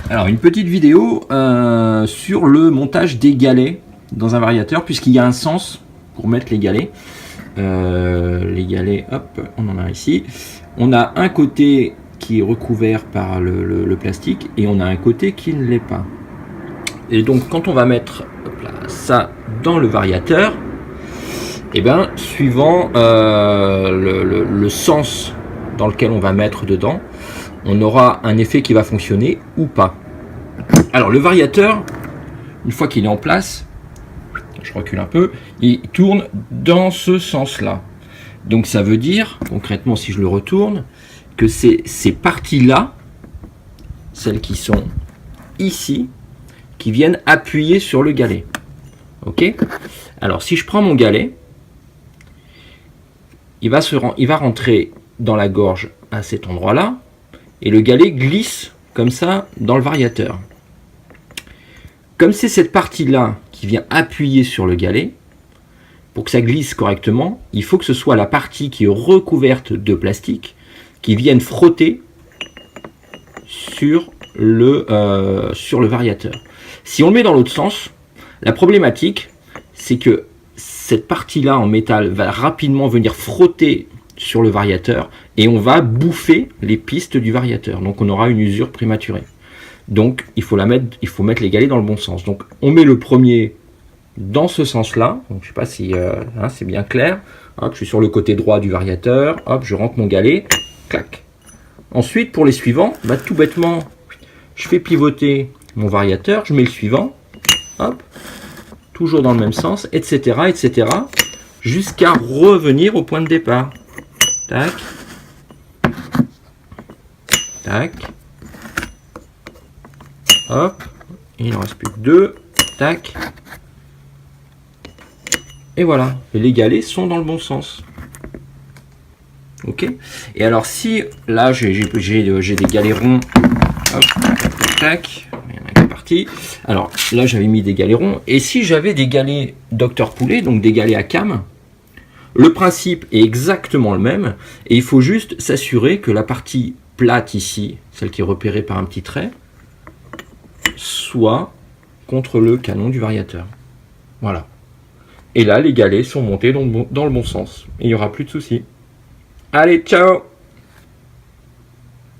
Alors une petite vidéo sur le montage des galets dans un variateur, puisqu'il y a un sens pour mettre les galets. Les galets, hop, on en a ici. On a un côté qui est recouvert par le plastique et on a un côté qui ne l'est pas. Et donc quand on va mettre ça dans le variateur, et bien suivant le sens dans lequel on va mettre dedans, on aura un effet qui va fonctionner ou pas. Alors le variateur, une fois qu'il est en place, je recule un peu, il tourne dans ce sens-là. Donc ça veut dire, concrètement si je le retourne, que c'est ces parties-là, celles qui sont ici, qui viennent appuyer sur le galet. Ok ? Alors si je prends mon galet, il va rentrer dans la gorge à cet endroit-là, et le galet glisse comme ça dans le variateur. Comme c'est cette partie-là qui vient appuyer sur le galet, pour que ça glisse correctement, il faut que ce soit la partie qui est recouverte de plastique qui vienne frotter sur le variateur. Si on le met dans l'autre sens, la problématique, c'est que cette partie-là en métal va rapidement venir frotter sur le variateur et on va bouffer les pistes du variateur. Donc on aura une usure prématurée. Donc il faut mettre les galets dans le bon sens. Donc on met le premier dans ce sens-là. Donc je ne sais pas si c'est bien clair. Hop, je suis sur le côté droit du variateur. Hop, je rentre mon galet. Clac. Ensuite, pour les suivants, tout bêtement, je fais pivoter mon variateur. Je mets le suivant. Hop. Toujours dans le même sens, etc., etc. Jusqu'à revenir au point de départ. Tac. Tac. Hop. Il en reste plus que 2. Tac. Et voilà. Et les galets sont dans le bon sens. Ok. Et alors si là j'ai des galets ronds. Hop. Tac. Il y en a qui est parti. Alors là j'avais mis des galets ronds. Et si j'avais des galets Dr Poulet, donc des galets à cam, le principe est exactement le même. Et il faut juste s'assurer que la partie plate ici, celle qui est repérée par un petit trait, soit contre le canon du variateur. Voilà. Et là, les galets sont montés dans le bon sens. Et il n'y aura plus de soucis. Allez, ciao!